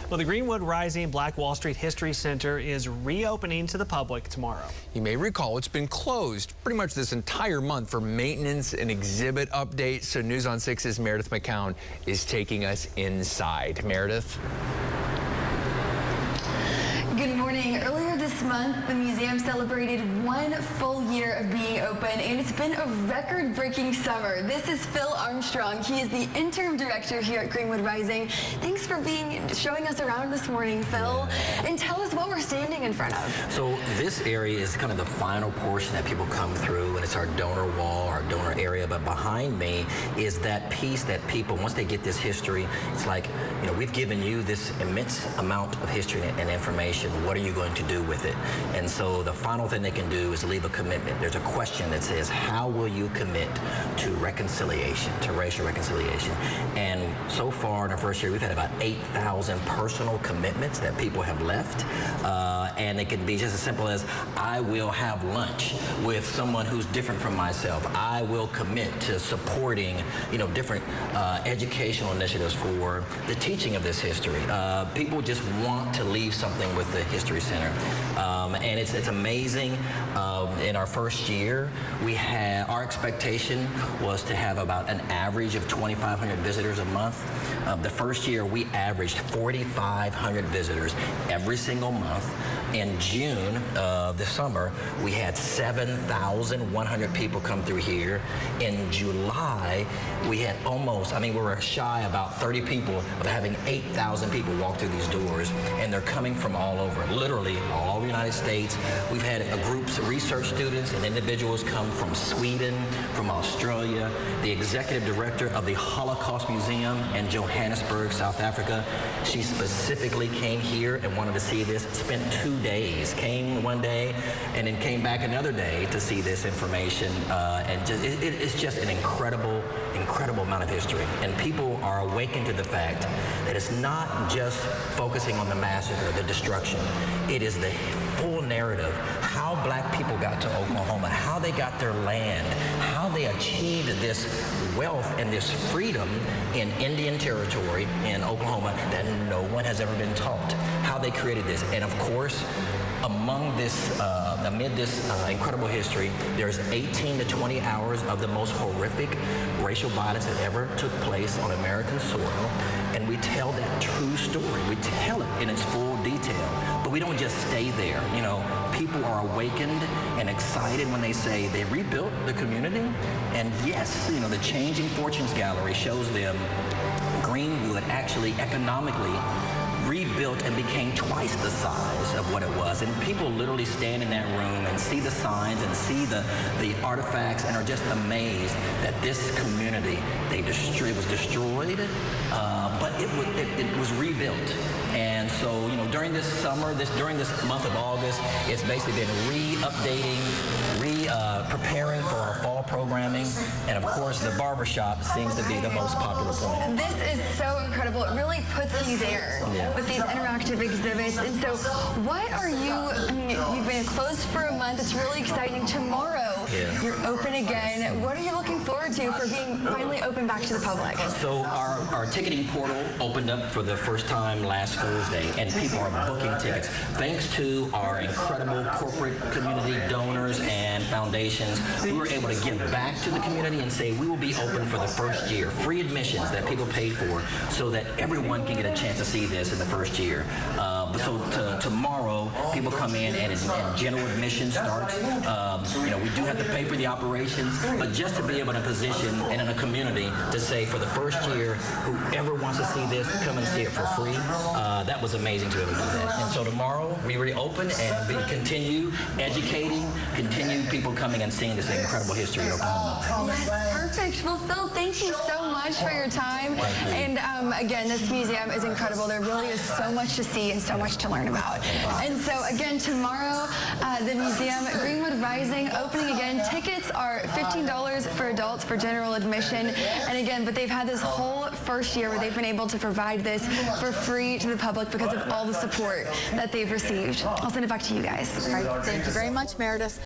Well, the Greenwood Rising Black Wall Street History Center is reopening to the public tomorrow. You may recall it's been closed pretty much this entire month for maintenance and exhibit updates. So News on 6's Meredith McCown is taking us inside. Meredith? Good morning. Earlier this month, the museum celebrated 1 full year of being open, and it's been a record-breaking summer. This is Phil Armstrong. He is the interim director here at Greenwood Rising. Thanks for showing us around this morning, Phil. And tell us what we're standing in front of. So this area is kind of the final portion that people come through, and it's our donor wall, our donor area. But behind me is that piece that people, once they get this history, it's like, you know, we've given you this immense amount of history and information. What are you going to do with it? And so the final thing they can do is leave a commitment. There's a question that says, how will you commit to reconciliation, to racial reconciliation? And so far in the first year, we've had about 8,000 personal commitments that people have left. And it can be just as simple as, I will have lunch with someone who's different from myself. I will commit to supporting, you know, different educational initiatives for the teaching of this history. People just want to leave something with the History Center. And it's amazing. In our first year, our expectation was to have about an average of 2,500 visitors a month. The first year, we averaged 4,500 visitors every single month. In June this summer, we had 7,100 people come through here. In July, we had we were shy about 30 people of having 8,000 people walk through these doors, and they're coming from all over, literally all over the United States. We've had groups of research students and individuals come from Sweden, from Australia. The executive director of the Holocaust Museum in Johannesburg, South Africa, she specifically came here and wanted to see this, spent 2 days, came one day and then came back another day to see this information. And it's just an incredible amount of history. And people are awakened to the fact that it's not just focusing on the massacre, the destruction. It is the full narrative, how black people got to Oklahoma, how they got their land, how they achieved this wealth and this freedom in Indian territory in Oklahoma that no one has ever been taught, how they created this. And of course, amid this incredible history, there's 18 to 20 hours of the most horrific racial violence that ever took place on American soil, and we tell that true story. We tell it in its full detail, but we don't just stay there. You know, people are awakened and excited when they say they rebuilt the community, and yes, you know, the Changing Fortunes Gallery shows them Greenwood actually economically rebuilt and became twice the size of what it was. And people literally stand in that room and see the signs and see the artifacts and are just amazed that this community, it was destroyed, but it was rebuilt. And so, you know, during this summer, during this month of August, it's basically been re-updating, preparing for our fall programming, and of course the barbershop seems to be the most popular point. This is so incredible. It really puts you there with these interactive exhibits. And so what are you've been closed for a month. It's really exciting. Tomorrow, you're open again. What are you looking forward to for being finally open back to the public? So our ticketing portal opened up for the first time last Thursday, and people are booking tickets. Thanks to our incredible corporate community donors and foundations, we were able to give back to the community and say we will be open for the first year, free admissions that people paid for, so that everyone can get a chance to see this in the first year. Tomorrow, people come in and general admission starts. You know, we do have to pay for the operations, but just to be able to position and in a community to say for the first year, whoever wants to see this, come and see it for free. That was amazing to be able to do that. And so tomorrow, we reopen and we continue educating, continue people coming and seeing this incredible history of Oklahoma. Yes, perfect. Well, Phil, thank you so much for your time. And again, this museum is incredible. There really is so much to see and so much to learn about. And so again, tomorrow, the museum, Greenwood Rising, opening again. Tickets are $15 for adults for general admission. And again, but they've had this whole first year where they've been able to provide this for free to the public because of all the support that they've received. I'll send it back to you guys. All right, thank you very much, Meredith.